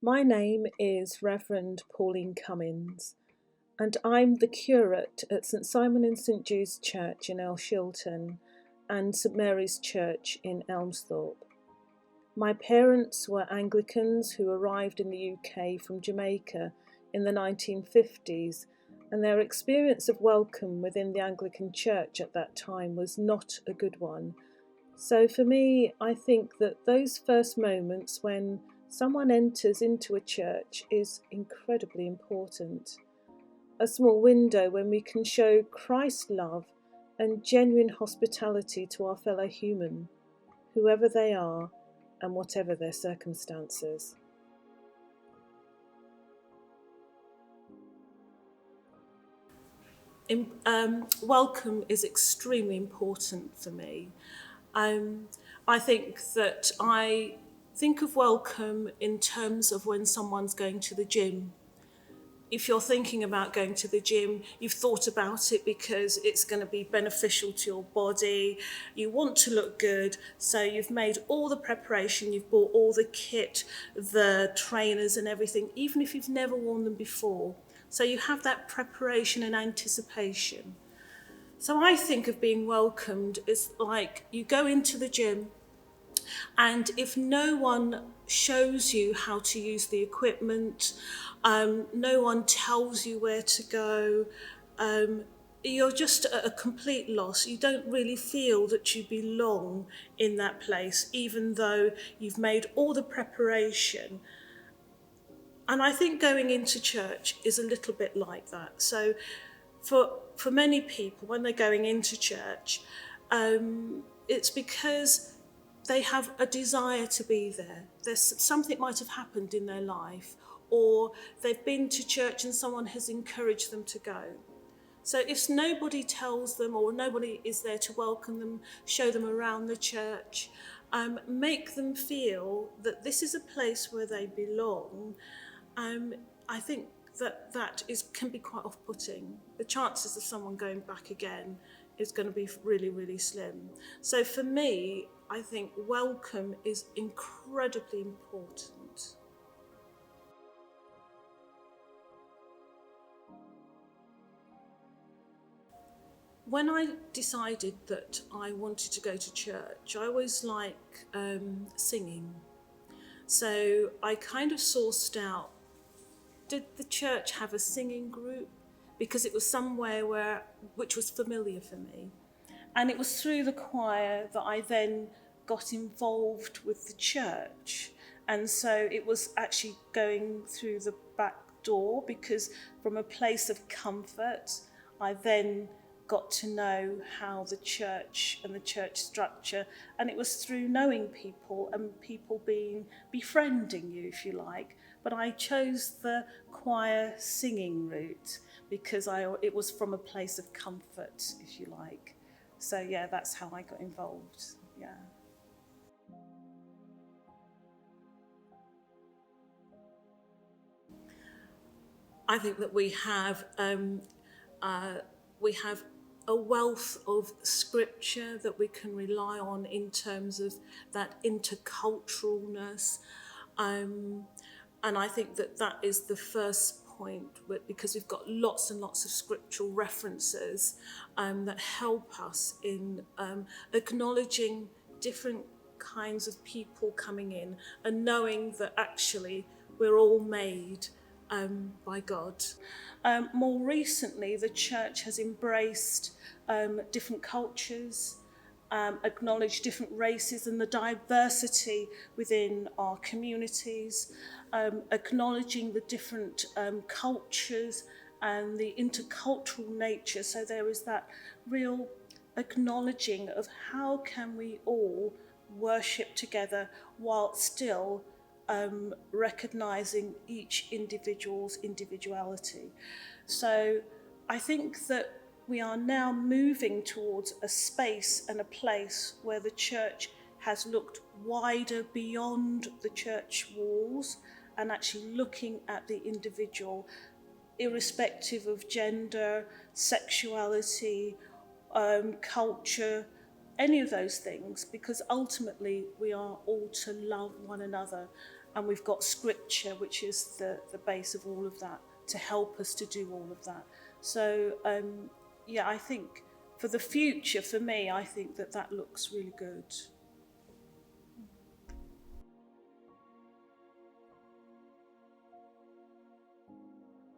My name is Reverend Pauline Cummins, and I'm the curate at St Simon and St Jude's Church in Elshilton and St Mary's Church in Elmsthorpe. My parents were Anglicans who arrived in the UK from Jamaica in the 1950s, and their experience of welcome within the Anglican Church at that time was not a good one. So for me, I think that those first moments when someone enters into a church is incredibly important. A small window when we can show Christ's love and genuine hospitality to our fellow human, whoever they are and whatever their circumstances. Welcome is extremely important for me. Um, I think that I think of welcome in terms of when someone's going to the gym. If you're thinking about going to the gym, you've thought about it because it's going to be beneficial to your body, you want to look good, so you've made all the preparation, you've bought all the kit, the trainers and everything, even if you've never worn them before. So you have that preparation and anticipation. So I think of being welcomed as like you go into the gym, and if no one shows you how to use the equipment, no one tells you where to go, you're just at a complete loss. You don't really feel that you belong in that place, even though you've made all the preparation. And I think going into church is a little bit like that. So for many people, when they're going into church, it's because they have a desire to be there. There's something might have happened in their life, or they've been to church and someone has encouraged them to go. So if nobody tells them or nobody is there to welcome them, show them around the church, make them feel that this is a place where they belong, I think that can be quite off-putting. The chances of someone going back again is going to be really, really slim. So for me, I think welcome is incredibly important. When I decided that I wanted to go to church, I always like singing. So I kind of sourced out, did the church have a singing group? Because it was somewhere which was familiar for me. And it was through the choir that I then got involved with the church. And so it was actually going through the back door, because from a place of comfort, I then got to know how the church and the church structure, and it was through knowing people and people befriending you, if you like. But I chose the choir singing route because it was from a place of comfort, if you like. So yeah, that's how I got involved. Yeah. I think that we have a wealth of scripture that we can rely on in terms of that interculturalness, and I think that is the first point, because we've got lots and lots of scriptural references that help us in acknowledging different kinds of people coming in and knowing that actually we're all made by God. More recently, the church has embraced different cultures, acknowledged different races and the diversity within our communities, acknowledging the different cultures and the intercultural nature. So there is that real acknowledging of how can we all worship together while still recognising each individual's individuality. So I think that we are now moving towards a space and a place where the church has looked wider beyond the church walls and actually looking at the individual, irrespective of gender, sexuality, culture, any of those things, because ultimately we are all to love one another. and we've got scripture, which is the base of all of that, to help us to do all of that. So I think for the future, for me, I think that looks really good.